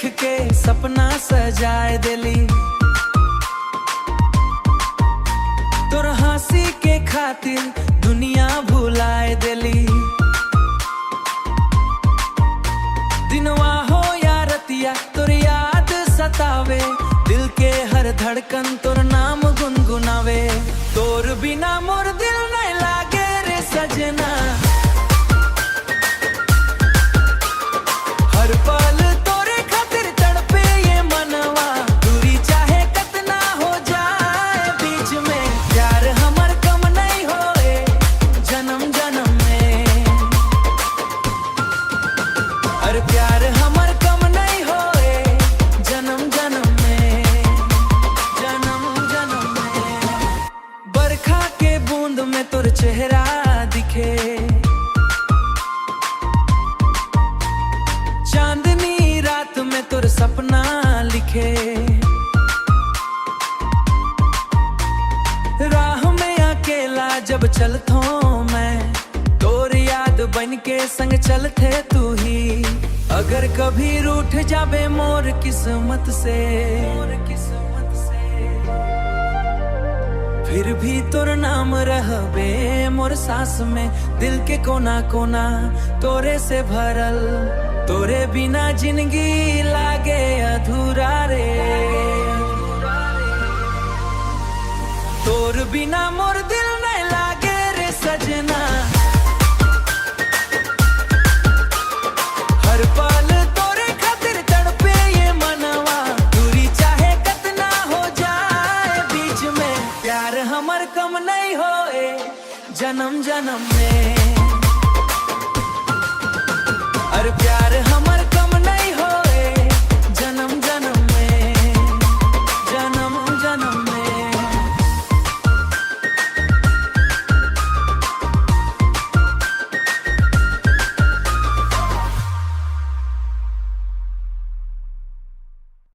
देख के सपना सजाए दिली, तोर हंसी के खातिर दुनिया भुलाए दिली। दिनवा हो या रतिया तोर याद सतावे, दिल के हर धड़कन तोर नाम गुनगुनावे। तोर बिना मोर दिल नहीं लागे रे सजना, हर पल तोरे खातिर तड़पे ये मनवा। दूरी चाहे कितना हो जाए बीच में, प्यार हमर कम नहीं होए जन्म जन्म में। अरे प्यार हमर कम नहीं होए जन्म जन्म में, जन्म जन्म में। बरखा के बूंद में तोर चेहरा दिखे, चांदनी रात में तोर सपना लिखे। राह में अकेला जब चलतो मैं, तोर याद बन के संग चलते तू ही। अगर कभी रूठ जाबे मोर किस्मत से, फिर भी तोर नाम रहबे मोर सांस में। दिल के कोना कोना तोरे से भरल, तोरे बिना जिंदगी लागे अधूरा रे। तोर बिना मोर दिल नहीं लागे रे सजना, हर पल तोरे खातिर तड़पे ये मनवा। दूरी चाहे कितना हो जाए बीच में, प्यार हमर कम नहीं होए जन्म जन्म में। अरे प्यार हम